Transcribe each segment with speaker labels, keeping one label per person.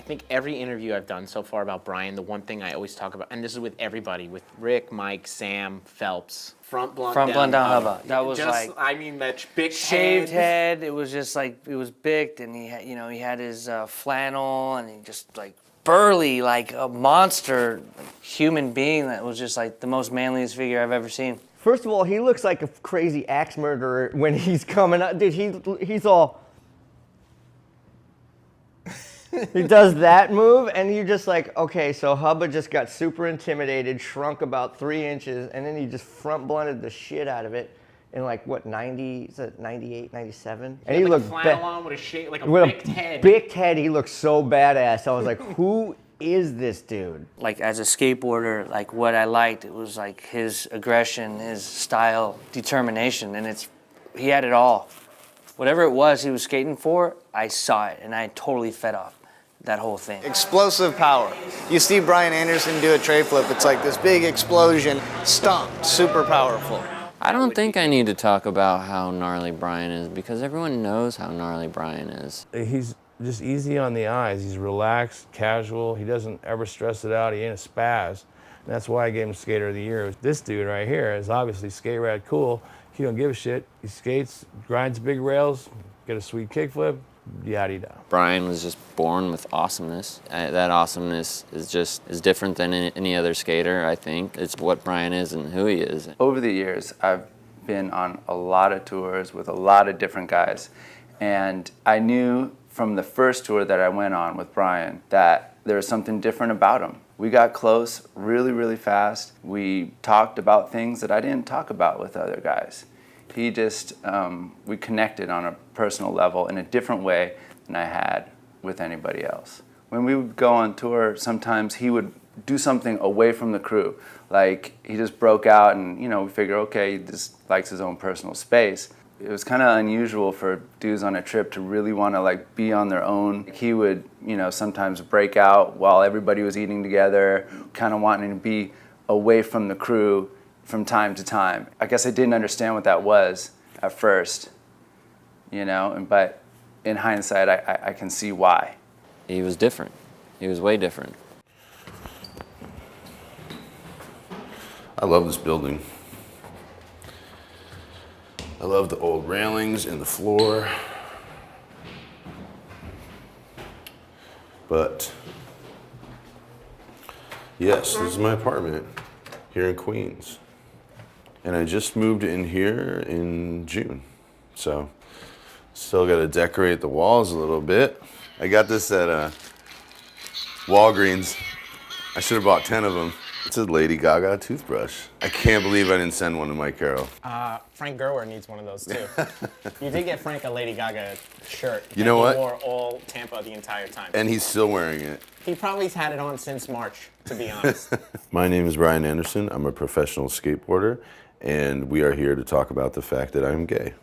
Speaker 1: think every interview I've done so far about Brian, the one thing I always talk about, and this is with everybody, with Rick, Mike, Sam, Phelps, front blunt
Speaker 2: down hubba. That was
Speaker 1: just,
Speaker 2: like,
Speaker 1: I mean, that big
Speaker 2: shaved head. It was just like, it was big, and he had, you know, he had his flannel, and he just like burly, like a monster human being that was just like the most manliest figure I've ever seen.
Speaker 3: First of all, he looks like a crazy axe murderer when he's coming up. Dude, he's all... he does that move, and you're just like, okay, so Hubba just got super intimidated, shrunk about 3 inches, and then he just front blunted the shit out of it in like, what, 90, is it 98, 97? And he
Speaker 1: like
Speaker 3: looked...
Speaker 1: a flannel on with a shape, like a
Speaker 3: with
Speaker 1: big head.
Speaker 3: Big head, he looked so badass. I was like, who is this dude?
Speaker 2: Like, as a skateboarder, like, what I liked, it was like his aggression, his style, determination, and he had it all. Whatever it was he was skating for, I saw it, and I totally fed off that whole thing.
Speaker 4: Explosive power. You see Brian Anderson do a tray flip, it's like this big explosion, stomped, super powerful.
Speaker 5: I don't think I need to talk about how gnarly Brian is because everyone knows how gnarly Brian is.
Speaker 6: He's just easy on the eyes. He's relaxed, casual. He doesn't ever stress it out. He ain't a spaz. And that's why I gave him Skater of the Year. This dude right here is obviously skate rad cool. He don't give a shit. He skates, grinds big rails, get a sweet kickflip, yada-da.
Speaker 5: Brian was just born with awesomeness. That awesomeness is different than any other skater, I think. It's what Brian is and who he is.
Speaker 7: Over the years, I've been on a lot of tours with a lot of different guys. And I knew from the first tour that I went on with Brian that there was something different about him. We got close really, really fast. We talked about things that I didn't talk about with other guys. He just, we connected on a personal level in a different way than I had with anybody else. When we would go on tour, sometimes he would do something away from the crew. Like, he just broke out and, you know, we figure, okay, he just likes his own personal space. It was kind of unusual for dudes on a trip to really want to like be on their own. He would, you know, sometimes break out while everybody was eating together, kind of wanting to be away from the crew from time to time. I guess I didn't understand what that was at first, you know, but in hindsight, I can see why.
Speaker 5: He was different. He was way different.
Speaker 8: I love this building. I love the old railings and the floor. But yes, this is my apartment here in Queens. And I just moved in here in June. So still got to decorate the walls a little bit. I got this at Walgreens. I should have bought 10 of them. It's a Lady Gaga toothbrush. I can't believe I didn't send one to Mike Carroll.
Speaker 1: Frank Gerwer needs one of those too. You did get Frank a Lady Gaga shirt.
Speaker 8: You know what?
Speaker 1: He wore all Tampa the entire time.
Speaker 8: And he's still wearing it.
Speaker 1: He probably's had it on since March, to be honest.
Speaker 8: My name is Brian Anderson. I'm a professional skateboarder, and we are here to talk about the fact that I'm gay.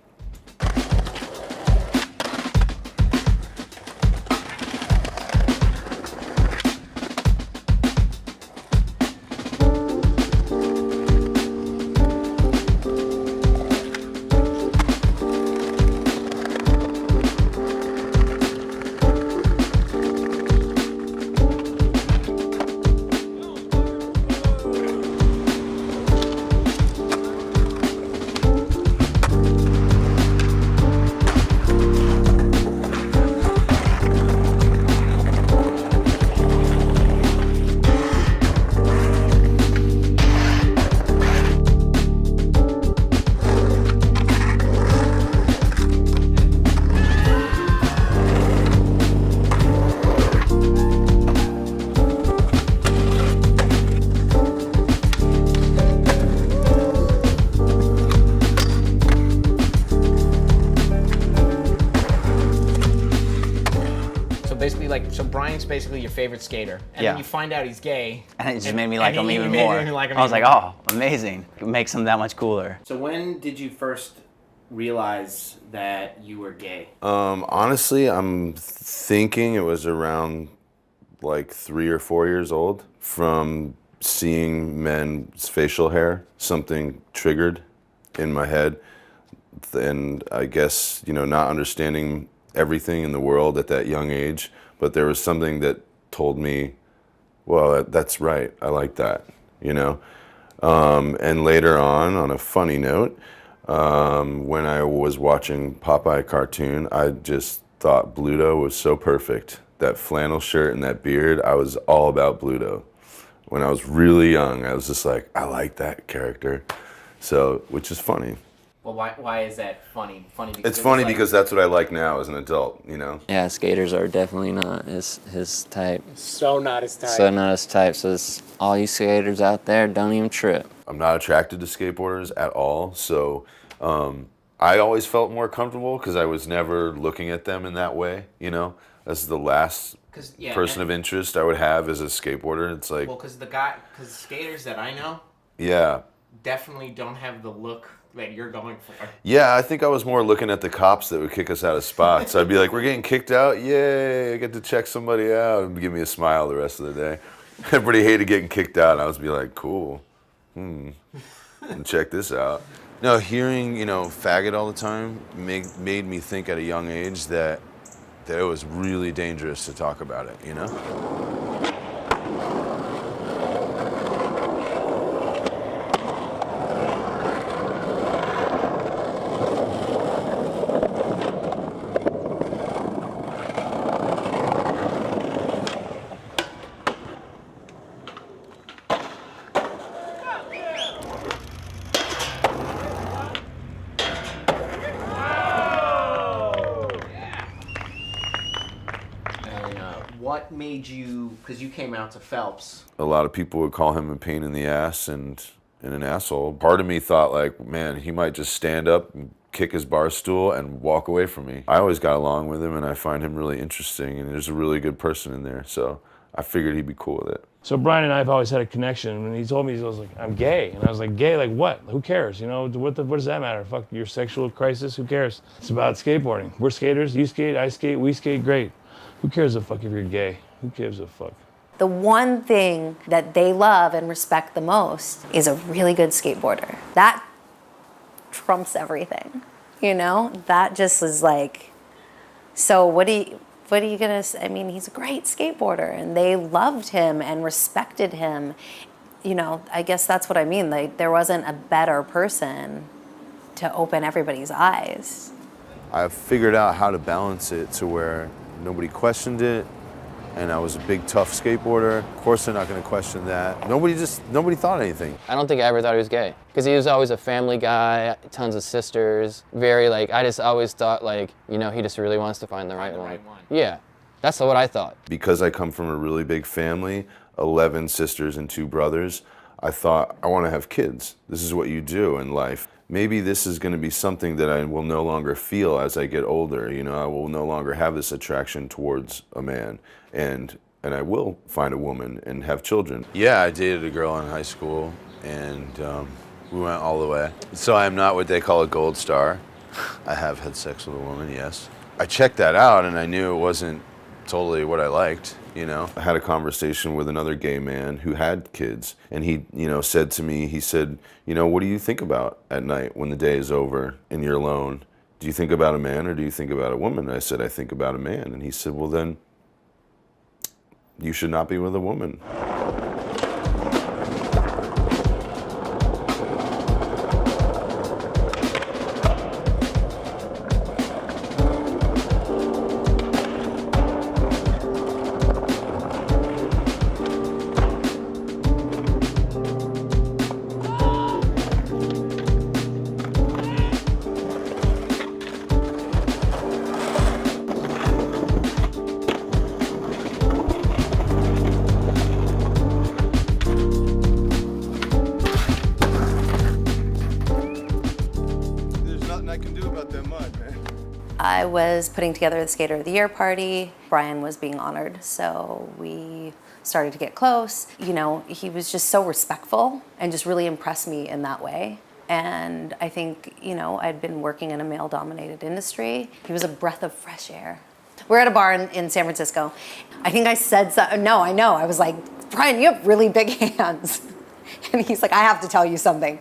Speaker 1: So Brian's basically your favorite skater, and then you find out he's gay,
Speaker 9: and it just made me like him even more. I was like, oh, amazing! It makes him that much cooler.
Speaker 1: So when did you first realize that you were gay?
Speaker 8: Honestly, I'm thinking it was around like 3 or 4 years old. From seeing men's facial hair, something triggered in my head, and I guess, you know, not understanding everything in the world at that young age, but there was something that told me, well, that's right, I like that, you know? And later on a funny note, when I was watching Popeye cartoon, I just thought Bluto was so perfect. That flannel shirt and that beard, I was all about Bluto. When I was really young, I was just like, I like that character. So, which is funny.
Speaker 1: Well, why is that funny? Funny because
Speaker 8: It's funny because that's what I like now as an adult, you know?
Speaker 5: Yeah, skaters are definitely not his type.
Speaker 1: so not his type.
Speaker 5: So not his type. So all you skaters out there, don't even trip.
Speaker 8: I'm not attracted to skateboarders at all, so I always felt more comfortable because I was never looking at them in that way, you know? That's the last person of interest I would have as a skateboarder. It's like,
Speaker 1: Well, because skaters that I know
Speaker 8: yeah.
Speaker 1: definitely don't have the look that you're going for.
Speaker 8: Yeah, I think I was more looking at the cops that would kick us out of spots. I'd be like, we're getting kicked out? Yay, I get to check somebody out. And give me a smile the rest of the day. Everybody hated getting kicked out. And I was be like, cool. Check this out. No, hearing, faggot all the time made me think at a young age that it was really dangerous to talk about it, you know?
Speaker 1: What made you, because you came out to Phelps.
Speaker 8: A lot of people would call him a pain in the ass and an asshole. Part of me thought like, man, he might just stand up and kick his bar stool and walk away from me. I always got along with him and I find him really interesting and there's a really good person in there. So I figured he'd be cool with it.
Speaker 6: So Brian and I have always had a connection. When he told me, he was like, I'm gay. And I was like, gay? Like what? Who cares? What does that matter? Fuck your sexual crisis, who cares? It's about skateboarding. We're skaters, you skate, I skate, we skate, great. Who cares a fuck if you're gay? Who gives a fuck?
Speaker 10: The one thing that they love and respect the most is a really good skateboarder. That trumps everything, That just is like, so what are you gonna say? I mean, he's a great skateboarder and they loved him and respected him. I guess that's what I mean. Like, there wasn't a better person to open everybody's eyes.
Speaker 8: I figured out how to balance it to where nobody questioned it, and I was a big, tough skateboarder. Of course they're not gonna question that. Nobody thought anything.
Speaker 9: I don't think I ever thought he was gay, because he was always a family guy, tons of sisters, I just always thought he just really wants to find the right one. Yeah, that's what I thought.
Speaker 8: Because I come from a really big family, 11 sisters and 2 brothers, I thought, I wanna have kids. This is what you do in life. Maybe this is gonna be something that I will no longer feel as I get older. I will no longer have this attraction towards a man. And I will find a woman and have children. Yeah, I dated a girl in high school and we went all the way. So I'm not what they call a gold star. I have had sex with a woman, yes. I checked that out and I knew it wasn't totally what I liked. I had a conversation with another gay man who had kids, and he, said to me, what do you think about at night when the day is over and you're alone? Do you think about a man or do you think about a woman? I said, I think about a man. And he said, well then, you should not be with a woman.
Speaker 10: I was putting together the Skater of the Year party. Brian was being honored, so we started to get close. He was just so respectful and just really impressed me in that way. And I think, I'd been working in a male-dominated industry. He was a breath of fresh air. We're at a bar in San Francisco. I think I said something. No, I know. I was like, Brian, you have really big hands. And he's like, I have to tell you something.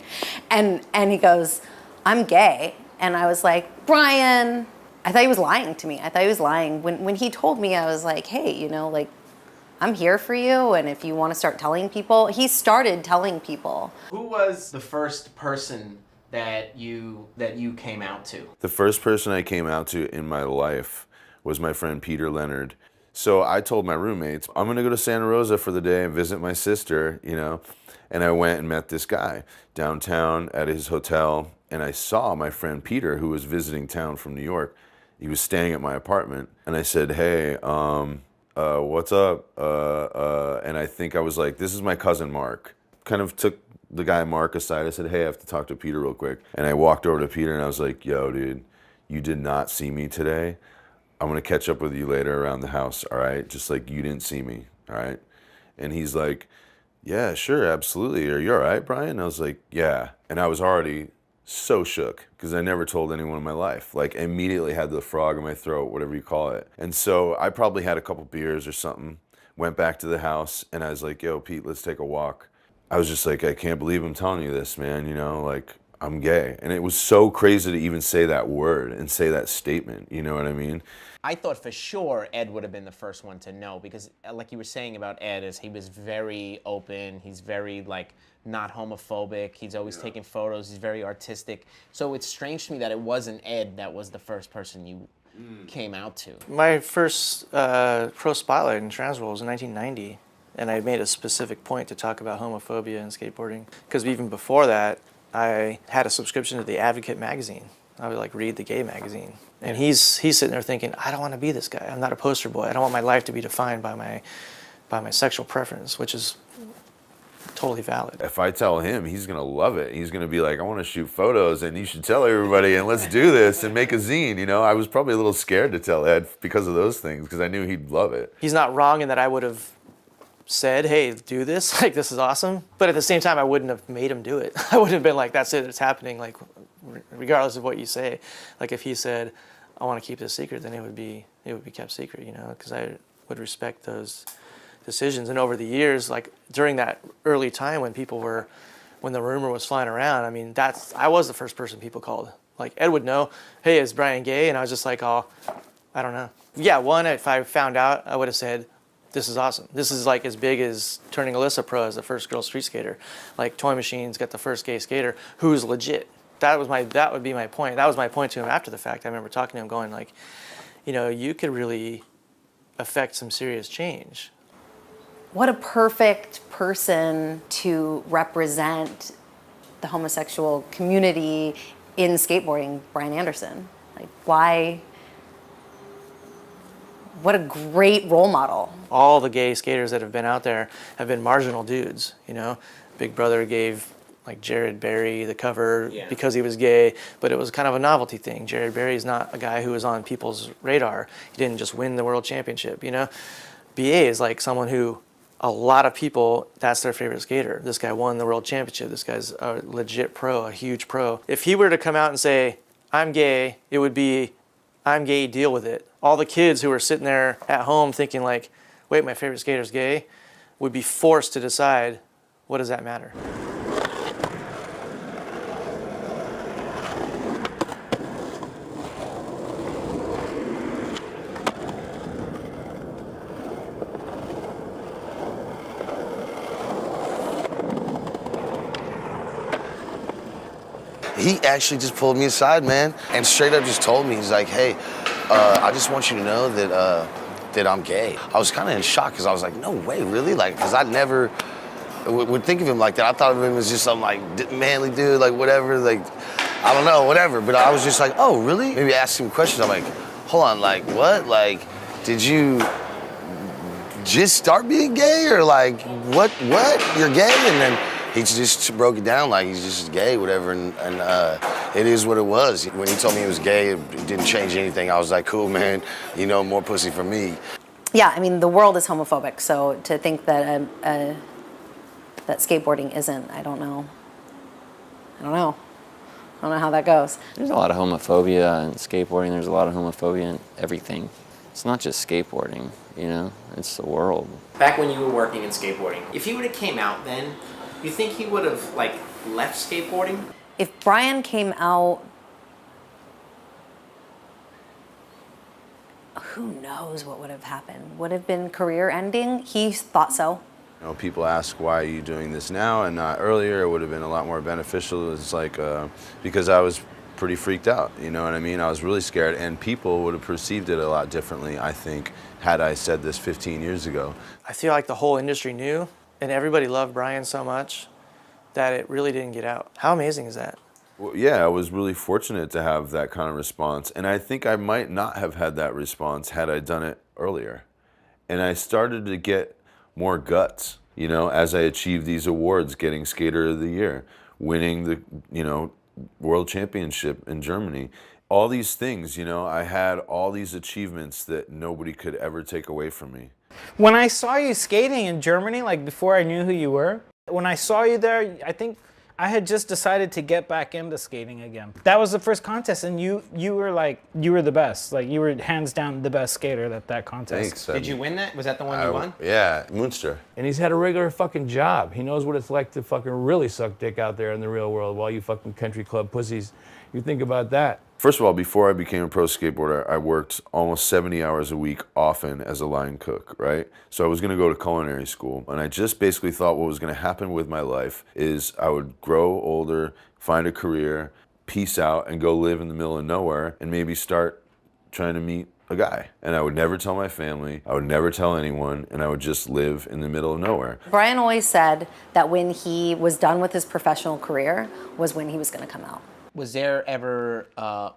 Speaker 10: And he goes, I'm gay. And I was like, Brian, I thought he was lying to me. I thought he was lying. When he told me, I was like, hey, I'm here for you, and if you want to start telling people, he started telling people.
Speaker 1: Who was the first person that you came out to?
Speaker 8: The first person I came out to in my life was my friend Peter Leonard. So I told my roommates, I'm gonna go to Santa Rosa for the day and visit my sister, you know? And I went and met this guy downtown at his hotel, and I saw my friend Peter, who was visiting town from New York. He was staying at my apartment, and I said, hey, what's up? And I think I was like, this is my cousin Mark. Kind of took the guy Mark aside. I said, hey, I have to talk to Peter real quick. And I walked over to Peter and I was like, yo, dude, you did not see me today. I'm gonna catch up with you later around the house, all right? Just like you didn't see me, all right? And he's like, yeah, sure, absolutely. Are you all right, Brian? And I was like, yeah. And I was already so shook because I never told anyone in my life. Like, immediately had the frog in my throat, whatever you call it. And so I probably had a couple beers or something, went back to the house, and I was like, yo, Pete, let's take a walk. I was just like, I can't believe I'm telling you this, man, you know, like, I'm gay. And it was so crazy to even say that word and say that statement, you know what I mean?
Speaker 1: I thought for sure Ed would have been the first one to know because, like you were saying about Ed, is he was very open. He's very like not homophobic. He's always taking photos. He's very artistic. So it's strange to me that it wasn't Ed that was the first person you came out to.
Speaker 11: My first pro spotlight in Transworld was in 1990, and I made a specific point to talk about homophobia in skateboarding because even before that, I had a subscription to the Advocate magazine. I would like read the gay magazine. And he's sitting there thinking, I don't want to be this guy. I'm not a poster boy. I don't want my life to be defined by my sexual preference, which is totally valid.
Speaker 8: If I tell him, he's gonna love it. He's gonna be like, I wanna shoot photos and you should tell everybody and let's do this and make a zine, you know? I was probably a little scared to tell Ed because of those things because I knew he'd love it.
Speaker 11: He's not wrong in that I would have said, hey, do this, like this is awesome. But at the same time, I wouldn't have made him do it. I wouldn't have been like, that's it, it's happening, like regardless of what you say. Like if he said, I want to keep this secret, then it would be kept secret, you know, because I would respect those decisions. And over the years, like during that early time when the rumor was flying around, I mean, I was the first person people called. Like Ed would know, hey, is Brian gay? And I was just like, oh, I don't know. Yeah, one, if I found out, I would have said, this is awesome. This is like as big as turning Alyssa pro as the first girl street skater. Like Toy Machine's got the first gay skater who's legit. That would be my point. That was my point to him after the fact. I remember talking to him going like, you know, you could really affect some serious change.
Speaker 10: What a perfect person to represent the homosexual community in skateboarding, Brian Anderson. Like, why? What a great role model.
Speaker 11: All the gay skaters that have been out there have been marginal dudes, you know? Big Brother gave like Jared Berry the cover because he was gay, but it was kind of a novelty thing. Jared Berry is not a guy who was on people's radar. He didn't just win the world championship, you know? BA is like someone who a lot of people, that's their favorite skater. This guy won the world championship. This guy's a legit pro, a huge pro. If he were to come out and say, I'm gay, it would be, I'm gay, deal with it. All the kids who were sitting there at home thinking like, wait, my favorite skater's gay, would be forced to decide, what does that matter?
Speaker 12: He actually just pulled me aside, man, and straight up just told me, he's like, hey, I just want you to know that I'm gay. I was kind of in shock because I was like, no way, really? Like, because I never would think of him like that. I thought of him as just some like manly dude, like whatever, like, I don't know, whatever. But I was just like, oh, really? Maybe ask him questions. I'm like, hold on, like, what? Like, did you just start being gay or like, what? You're gay? And then he just broke it down like he's just gay, whatever, and it is what it was. When he told me he was gay, it didn't change anything. I was like, cool, man, you know, more pussy for me.
Speaker 10: Yeah, I mean, the world is homophobic, so to think that that skateboarding isn't, I don't know how that goes.
Speaker 5: There's a lot of homophobia in skateboarding. There's a lot of homophobia in everything. It's not just skateboarding, you know, it's the world.
Speaker 1: Back when you were working in skateboarding, if he would have came out then, you think he would have like left skateboarding?
Speaker 10: If Brian came out, who knows what would have happened? Would have been career ending? He thought so.
Speaker 8: You know, people ask, why are you doing this now and not earlier? It would have been a lot more beneficial. It's like, because I was pretty freaked out, you know what I mean? I was really scared, and people would have perceived it a lot differently, I think, had I said this 15 years ago.
Speaker 11: I feel like the whole industry knew, and everybody loved Brian so much that it really didn't get out. How amazing is that?
Speaker 8: Well, yeah, I was really fortunate to have that kind of response, and I think I might not have had that response had I done it earlier. And I started to get more guts, you know, as I achieved these awards, getting Skater of the Year, winning the, you know, World Championship in Germany. All these things, you know, I had all these achievements that nobody could ever take away from me.
Speaker 13: When I saw you skating in Germany, like before I knew who you were, when I saw you there, I think I had just decided to get back into skating again. That was the first contest, and you were like, you were the best. Like, you were hands down the best skater at that contest.
Speaker 8: Thanks.
Speaker 1: Did you win that? Was that the one you won?
Speaker 8: Yeah, Munster.
Speaker 6: And he's had a regular fucking job. He knows what it's like to fucking really suck dick out there in the real world while you fucking country club pussies. You think about that.
Speaker 8: First of all, before I became a pro skateboarder, I worked almost 70 hours a week often as a line cook, right? So I was gonna go to culinary school, and I just basically thought what was gonna happen with my life is I would grow older, find a career, peace out, and go live in the middle of nowhere, and maybe start trying to meet a guy. And I would never tell my family, I would never tell anyone, and I would just live in the middle of nowhere.
Speaker 10: Brian always said that when he was done with his professional career was when he was gonna come out.
Speaker 1: Was there ever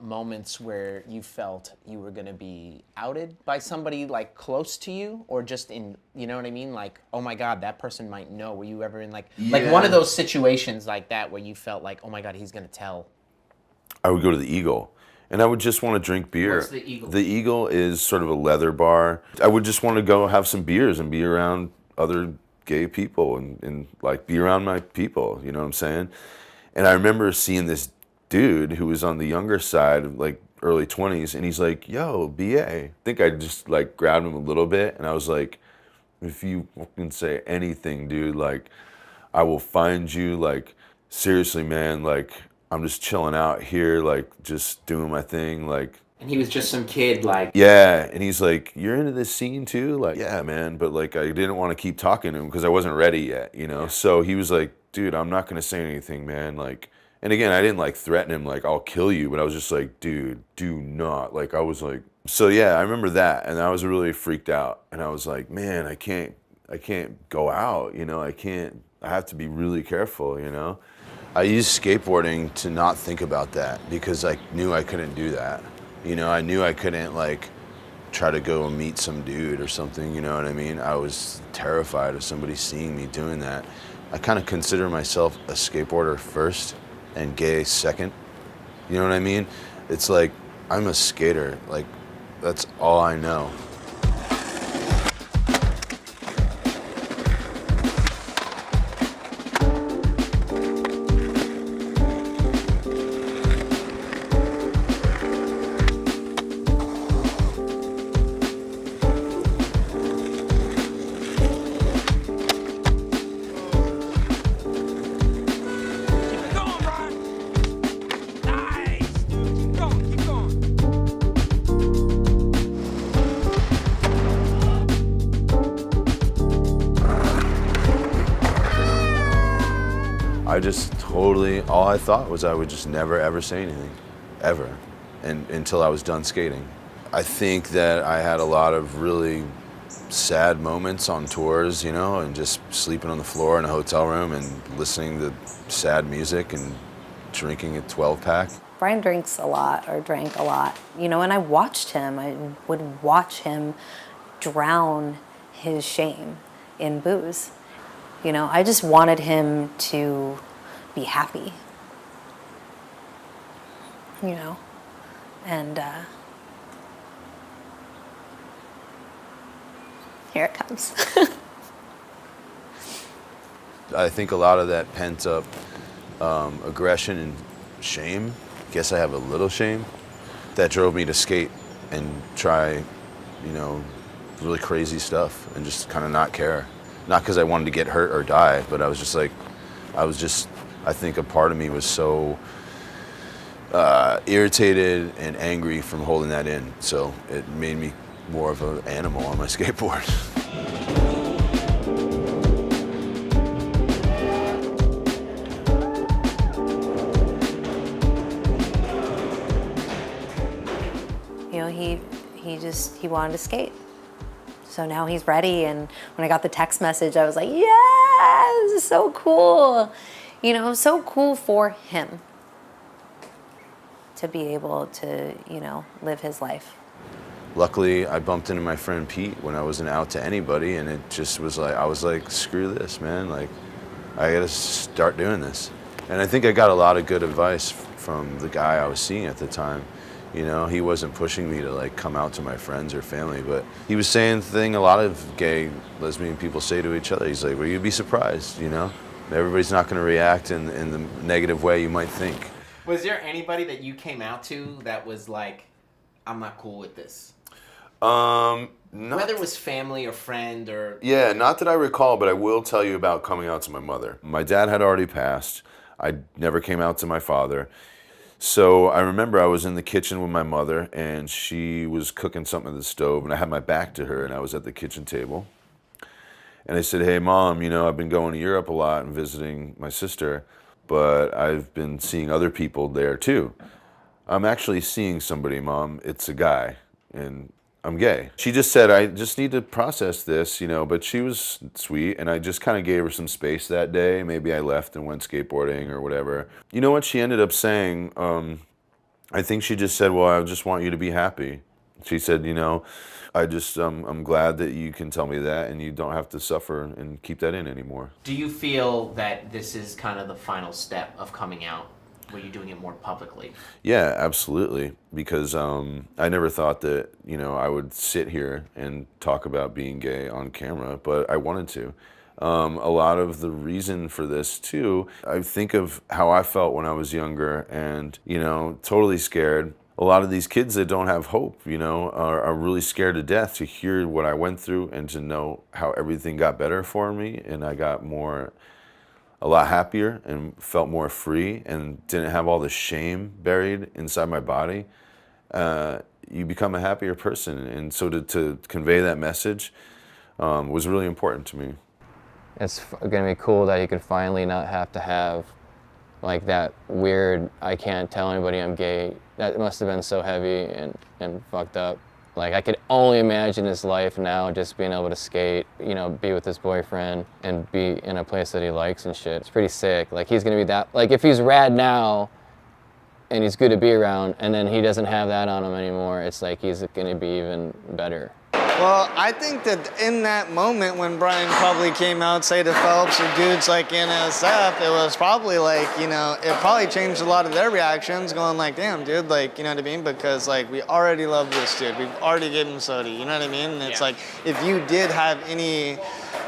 Speaker 1: moments where you felt you were gonna be outed by somebody like close to you, or just in, you know what I mean? Like, oh my God, that person might know. Were you ever in like one of those situations like that where you felt like, oh my God, he's gonna tell?
Speaker 8: I would go to the Eagle, and I would just want to drink beer.
Speaker 1: What's the Eagle?
Speaker 8: The Eagle is sort of a leather bar. I would just want to go have some beers and be around other gay people and like be around my people, you know what I'm saying? And I remember seeing this dude who was on the younger side, like early 20s, and he's like, yo, BA. I think I just like grabbed him a little bit, and I was like, if you fucking say anything, dude, like, I will find you, like, seriously, man, like, I'm just chilling out here, like, just doing my thing, like.
Speaker 1: And he was just some kid, like.
Speaker 8: Yeah, and he's like, you're into this scene too? Like, yeah, man, but like, I didn't want to keep talking to him because I wasn't ready yet, you know? So he was like, dude, I'm not gonna say anything, man, like. And again, I didn't like threaten him like, I'll kill you, but I was just like, dude, do not. Like, I was like, so yeah, I remember that, and I was really freaked out, and I was like, man, I can't go out, you know, I have to be really careful, you know. I used skateboarding to not think about that because I knew I couldn't do that. You know, I knew I couldn't like try to go and meet some dude or something, you know what I mean? I was terrified of somebody seeing me doing that. I kind of consider myself a skateboarder first and gay second. You know what I mean? It's like, I'm a skater. Like, that's all I know. I just totally, all I thought was I would just never ever say anything, ever, and until I was done skating. I think that I had a lot of really sad moments on tours, you know, and just sleeping on the floor in a hotel room and listening to sad music and drinking a 12-pack.
Speaker 10: Brian drinks a lot, or drank a lot, you know, and I watched him. I would watch him drown his shame in booze. You know, I just wanted him to be happy, you know, and here it comes.
Speaker 8: I think a lot of that pent up aggression and shame, I guess I have a little shame, that drove me to skate and try, you know, really crazy stuff and just kind of not care. Not because I wanted to get hurt or die, but I was just like, I think a part of me was so irritated and angry from holding that in. So it made me more of an animal on my skateboard.
Speaker 10: You know, he wanted to skate. So now he's ready, and when I got the text message, I was like, yeah, this is so cool. You know, so cool for him to be able to, you know, live his life.
Speaker 8: Luckily, I bumped into my friend Pete when I wasn't out to anybody, and it just was like, I was like, screw this, man. Like, I gotta start doing this. And I think I got a lot of good advice from the guy I was seeing at the time. You know, he wasn't pushing me to like come out to my friends or family, but he was saying the thing a lot of gay, lesbian people say to each other. He's like, well, you'd be surprised, you know? Everybody's not gonna react in the negative way you might think.
Speaker 1: Was there anybody that you came out to that was like, I'm not cool with this? Whether it was family or friend or...
Speaker 8: Yeah, not that I recall, but I will tell you about coming out to my mother. My dad had already passed. I never came out to my father. So I remember I was in the kitchen with my mother, and she was cooking something at the stove, and I had my back to her, and I was at the kitchen table. And I said, hey, Mom, you know, I've been going to Europe a lot and visiting my sister, but I've been seeing other people there too. I'm actually seeing somebody, Mom. It's a guy, and I'm gay. She just said, I just need to process this, you know, but she was sweet, and I just kind of gave her some space that day. Maybe I left and went skateboarding or whatever. You know what she ended up saying? I think she just said, well, I just want you to be happy. She said, you know, I'm glad that you can tell me that and you don't have to suffer and keep that in anymore.
Speaker 1: Do you feel that this is kind of the final step of coming out, where you're doing it more publicly?
Speaker 8: Yeah, absolutely. Because I never thought that, you know, I would sit here and talk about being gay on camera, but I wanted to. A lot of the reason for this too, I think of how I felt when I was younger and, you know, totally scared. A lot of these kids that don't have hope, you know, are really scared to death to hear what I went through and to know how everything got better for me, and I got a lot happier and felt more free and didn't have all the shame buried inside my body. You become a happier person, and so to convey that message was really important to me.
Speaker 9: It's gonna be cool that you could finally not have to have like that weird, I can't tell anybody I'm gay. That must have been so heavy and fucked up. Like, I could only imagine his life now, just being able to skate, you know, be with his boyfriend and be in a place that he likes and shit. It's pretty sick. Like, he's gonna be that, like, if he's rad now and he's good to be around and then he doesn't have that on him anymore, it's like he's gonna be even better.
Speaker 4: Well, I think that in that moment when Brian probably came out, say to Phelps or dudes like NSF, it was probably like, you know, it probably changed a lot of their reactions, going like, damn, dude, like, you know what I mean? Because like, we already love this dude. We've already given him soda, you know what I mean? And it's like, if you did have any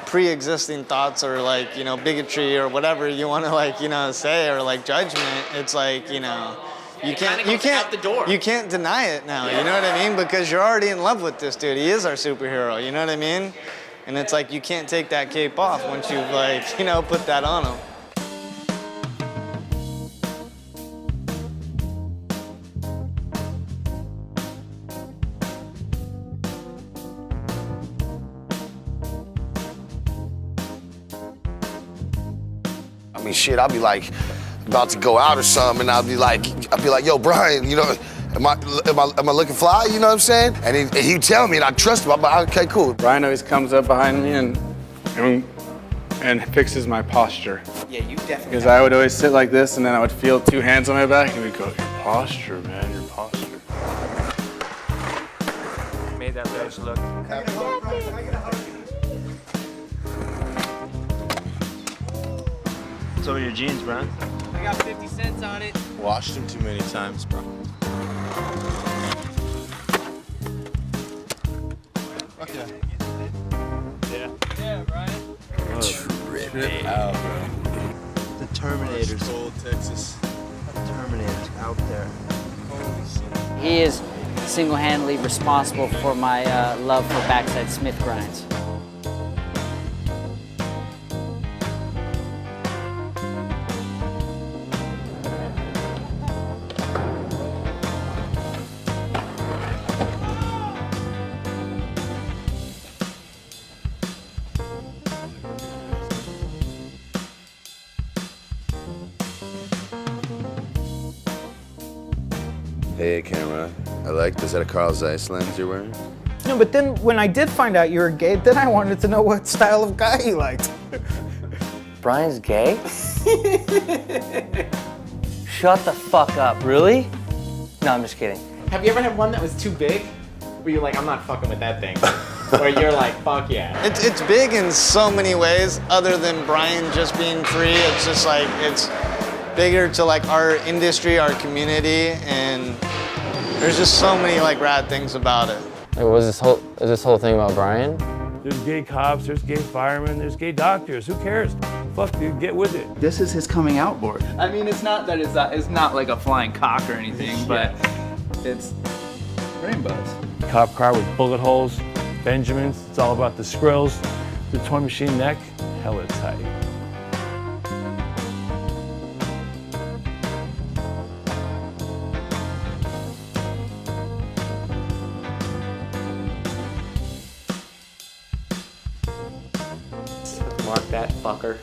Speaker 4: pre-existing thoughts or like, you know, bigotry or whatever you want to like, you know, say or like judgment, it's like, you know, you can't deny it now, you know what I mean? Because you're already in love with this dude. He is our superhero, you know what I mean? And it's like, you can't take that cape off once you've like, you know, put that on him.
Speaker 12: I mean, shit, I'll be like, about to go out or something, and I'll be like, yo, Brian, you know, am I looking fly? You know what I'm saying? And he'd tell me, and I trust him. I'm like, okay, cool.
Speaker 14: Brian always comes up behind me and fixes my posture.
Speaker 1: Yeah, you definitely.
Speaker 14: Because I would always sit like this, and then I would feel 2 hands on my back, and we'd go, your posture, man, your posture.
Speaker 2: Made that bitch look.
Speaker 15: What's over your jeans, Brian?
Speaker 2: I got 50 cents on it.
Speaker 8: Washed them too many times, bro.
Speaker 15: Okay.
Speaker 2: Yeah. Yeah, Brian.
Speaker 15: Trip out, bro. The Terminators. Old Texas. The Terminators out there. Holy shit.
Speaker 16: He is single-handedly responsible for my love for backside Smith grinds.
Speaker 8: Hey, camera. Is that a Carl Zeiss lens you're wearing?
Speaker 13: No, but then when I did find out you were gay, then I wanted to know what style of guy you liked.
Speaker 2: Brian's gay? Shut the fuck up. Really? No, I'm just kidding.
Speaker 1: Have you ever had one that was too big? Where you're like, I'm not fucking with that thing. Or you're like, fuck yeah.
Speaker 4: It's big in so many ways, other than Brian just being free. It's just like, it's bigger to like our industry, our community, and there's just so many like rad things about it.
Speaker 9: Like, is this whole thing about Brian?
Speaker 6: There's gay cops, there's gay firemen, there's gay doctors. Who cares? Fuck, dude, get with it.
Speaker 7: This is his coming out board. I mean, it's not like a flying cock or anything, but it's rainbows.
Speaker 6: Cop car with bullet holes, Benjamins. It's all about the skrills. The toy machine neck, hella tight.
Speaker 1: Mark that fucker.